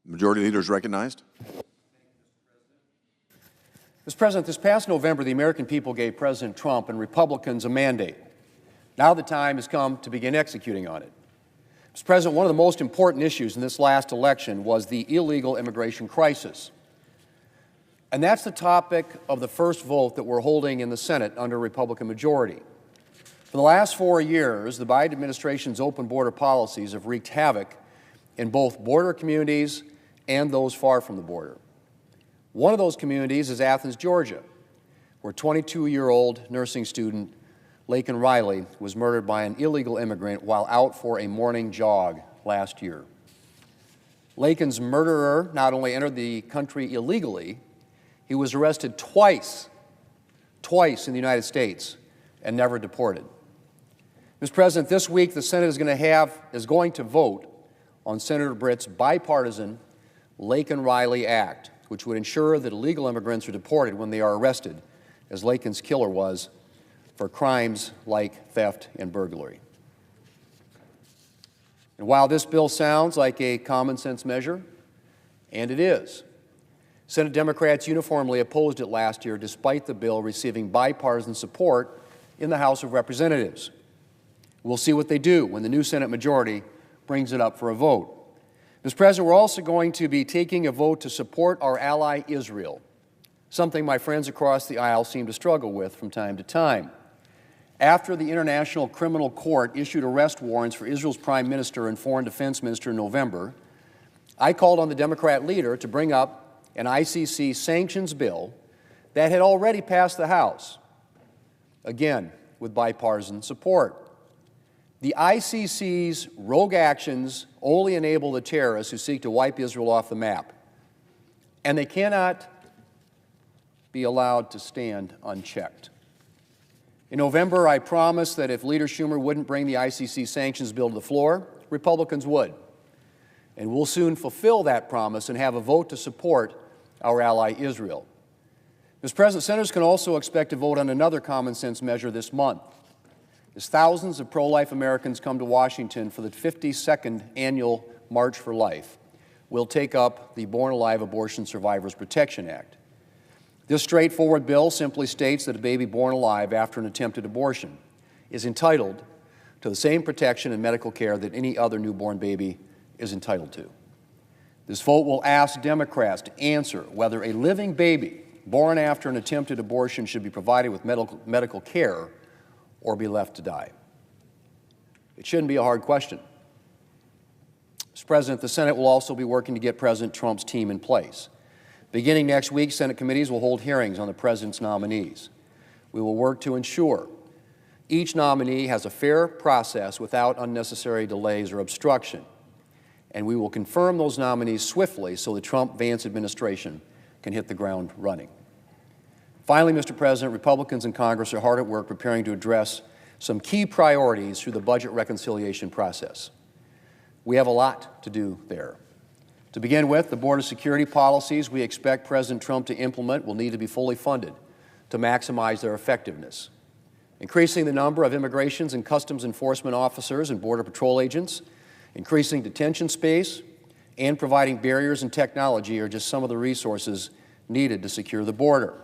Majority Leader is recognized. Mr. President, this past November, the American people gave President Trump and Republicans a mandate. Now the time has come to begin executing on it. Mr. President, one of the most important issues in this last election was the illegal immigration crisis. And that's the topic of the first vote that we're holding in the Senate under Republican majority. For the last 4 years, the Biden administration's open border policies have wreaked havoc in both border communities and those far from the border. One of those communities is Athens, Georgia, where 22-year-old nursing student Laken Riley was murdered by an illegal immigrant while out for a morning jog last year. Laken's murderer not only entered the country illegally, he was arrested twice in the United States and never deported. Mr. President, this week the Senate is going to vote on Senator Britt's bipartisan Laken Riley Act, which would ensure that illegal immigrants are deported when they are arrested, as Laken's killer was, for crimes like theft and burglary. And while this bill sounds like a common-sense measure, and it is, Senate Democrats uniformly opposed it last year despite the bill receiving bipartisan support in the House of Representatives. We'll see what they do when the new Senate majority brings it up for a vote. Mr. President, we're also going to be taking a vote to support our ally Israel, something my friends across the aisle seem to struggle with from time to time. After the International Criminal Court issued arrest warrants for Israel's Prime Minister and Foreign Defense Minister in November, I called on the Democrat leader to bring up an ICC sanctions bill that had already passed the House, again with bipartisan support. The ICC's rogue actions only enable the terrorists who seek to wipe Israel off the map, and they cannot be allowed to stand unchecked. In November, I promised that if Leader Schumer wouldn't bring the ICC sanctions bill to the floor, Republicans would. And we'll soon fulfill that promise and have a vote to support our ally Israel. Mr. President, senators can also expect to vote on another common-sense measure this month, as thousands of pro-life Americans come to Washington for the 52nd annual March for Life. We'll take up the Born Alive Abortion Survivors Protection Act. This straightforward bill simply states that a baby born alive after an attempted abortion is entitled to the same protection and medical care that any other newborn baby is entitled to. This vote will ask Democrats to answer whether a living baby born after an attempted abortion should be provided with medical care or be left to die. It shouldn't be a hard question. Mr. President, the Senate will also be working to get President Trump's team in place. Beginning next week, Senate committees will hold hearings on the President's nominees. We will work to ensure each nominee has a fair process without unnecessary delays or obstruction. And we will confirm those nominees swiftly so the Trump-Vance administration can hit the ground running. Finally, Mr. President, Republicans in Congress are hard at work preparing to address some key priorities through the budget reconciliation process. We have a lot to do there. To begin with, the border security policies we expect President Trump to implement will need to be fully funded to maximize their effectiveness. Increasing the number of Immigration and Customs Enforcement officers and Border Patrol agents, increasing detention space, and providing barriers and technology are just some of the resources needed to secure the border.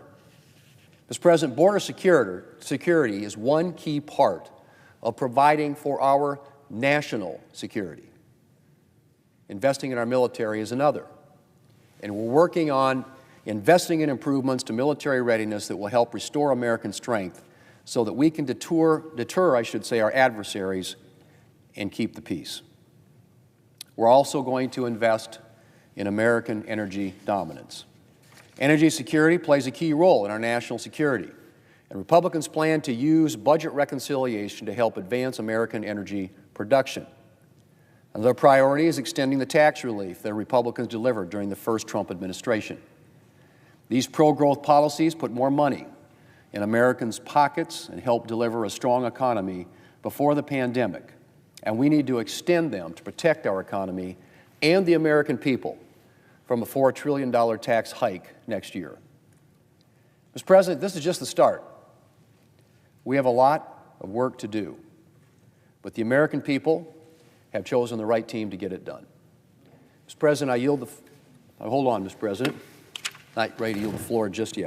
Mr. President, border security is one key part of providing for our national security. Investing in our military is another. And we're working on investing in improvements to military readiness that will help restore American strength so that we can deter our adversaries and keep the peace. We're also going to invest in American energy dominance. Energy security plays a key role in our national security, and Republicans plan to use budget reconciliation to help advance American energy production. Another priority is extending the tax relief that Republicans delivered during the first Trump administration. These pro-growth policies put more money in Americans' pockets and help deliver a strong economy before the pandemic, and we need to extend them to protect our economy and the American people from a $4 trillion tax hike next year. Mr. President, this is just the start. We have a lot of work to do, but the American people have chosen the right team to get it done. Mr. President, I yield the Hold on, Mr. President. Not ready to yield the floor just yet.